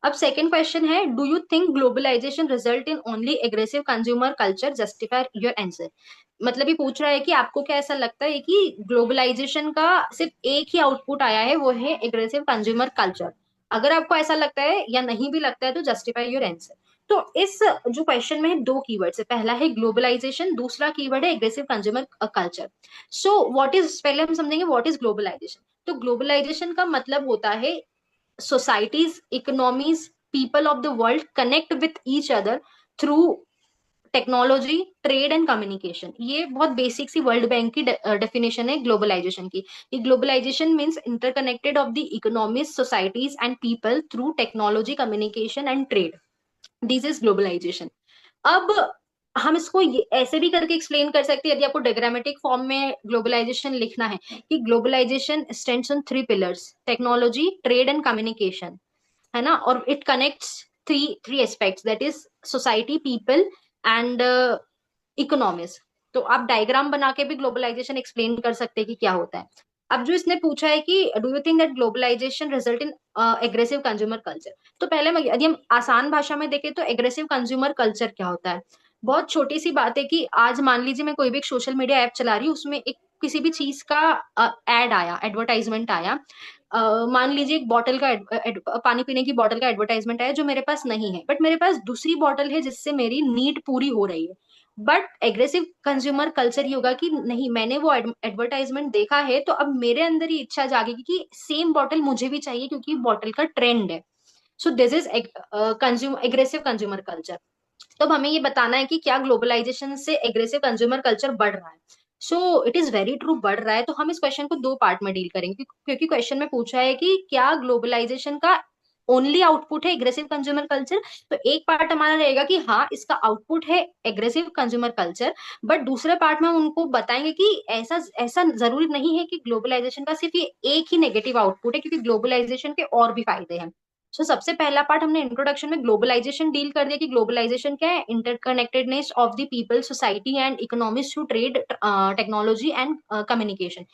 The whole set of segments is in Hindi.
अब सेकंड क्वेश्चन है, do you think globalization result in only aggressive consumer culture? Justify your answer. मतलब ये पूछ रहा है कि आपको क्या ऐसा लगता है कि ग्लोबलाइजेशन का सिर्फ एक ही आउटपुट आया है, वो है एग्रेसिव कंज्यूमर कल्चर। अगर आपको ऐसा लगता है या नहीं भी लगता है तो जस्टिफाई योर आंसर। तो इस जो क्वेश्चन में है दो कीवर्ड्स है, पहला है ग्लोबलाइजेशन, दूसरा कीवर्ड है aggressive consumer culture. So what is, पहले हम समझेंगे व्हाट इज ग्लोबलाइजेशन। तो ग्लोबलाइजेशन का मतलब होता है societies, economies, people of the world connect with each other through technology, trade and communication. ये बहुत बेसिक सी वर्ल्ड बैंक की डेफिनेशन है ग्लोबलाइजेशन की। ये globalization means interconnected of the economies, societies and people through technology, communication and trade. This is globalization. अब हम इसको ऐसे भी करके एक्सप्लेन कर सकते हैं, यदि आपको डायग्रामेटिक फॉर्म में ग्लोबलाइजेशन लिखना है, कि globalization stands on three pillars, technology, trade and communication, है ना। और it connects three three aspects, that is society, people and economics. तो आप डायग्राम बना के भी ग्लोबलाइजेशन एक्सप्लेन कर सकते हैं कि क्या होता है। अब जो इसने पूछा है कि do you think that globalization result in aggressive consumer culture, तो पहले यदि हम आसान भाषा में देखें तो एग्रेसिव कंज्यूमर कल्चर क्या होता है। बहुत छोटी सी बात है कि आज मान लीजिए मैं कोई भी एक सोशल मीडिया ऐप चला रही हूँ, उसमें एक किसी भी चीज का एड आया, एडवर्टाइजमेंट आया। मान लीजिए एक बॉटल का पानी पीने की बॉटल का एडवर्टाइजमेंट आया जो मेरे पास नहीं है, बट मेरे पास दूसरी बॉटल है जिससे मेरी नीड पूरी हो रही है। बट एग्रेसिव कंज्यूमर कल्चर ये होगा कि नहीं, मैंने वो एडवर्टाइजमेंट देखा है तो अब मेरे अंदर ही इच्छा जागेगी कि सेम बॉटल मुझे भी चाहिए क्योंकि बॉटल का ट्रेंड है। So this is consume aggressive consumer culture. तो अब हमें ये बताना है कि क्या ग्लोबलाइजेशन से एग्रेसिव कंज्यूमर कल्चर बढ़ रहा है। So it is very true, बढ़ रहा है। तो हम इस क्वेश्चन को दो पार्ट में डील करेंगे, क्योंकि क्वेश्चन में पूछा है कि क्या ग्लोबलाइजेशन का ओनली आउटपुट है एग्रेसिव कंज्यूमर कल्चर। तो एक पार्ट हमारा रहेगा कि हाँ, इसका आउटपुट है एग्रेसिव कंज्यूमर कल्चर। बट दूसरे पार्ट में हम उनको बताएंगे कि ऐसा ऐसा जरूरी नहीं है कि ग्लोबलाइजेशन का सिर्फ ये एक ही नेगेटिव आउटपुट है, क्योंकि ग्लोबलाइजेशन के और भी फायदे हैं। सबसे पहला पार्ट हमने इंट्रोडक्शन में ग्लोबलाइजेशन डील कर दिया कि ग्लोबलाइजेशन क्या है, interconnectedness of the people, society and economics through trade, technology and communication.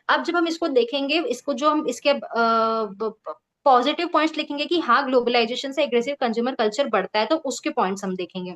अब जब हम इसको देखेंगे, इसको जो हम इसके पॉजिटिव पॉइंट्स लिखेंगे कि हाँ ग्लोबलाइजेशन से एग्रेसिव कंज्यूमर कल्चर बढ़ता है, तो उसके पॉइंट्स हम देखेंगे।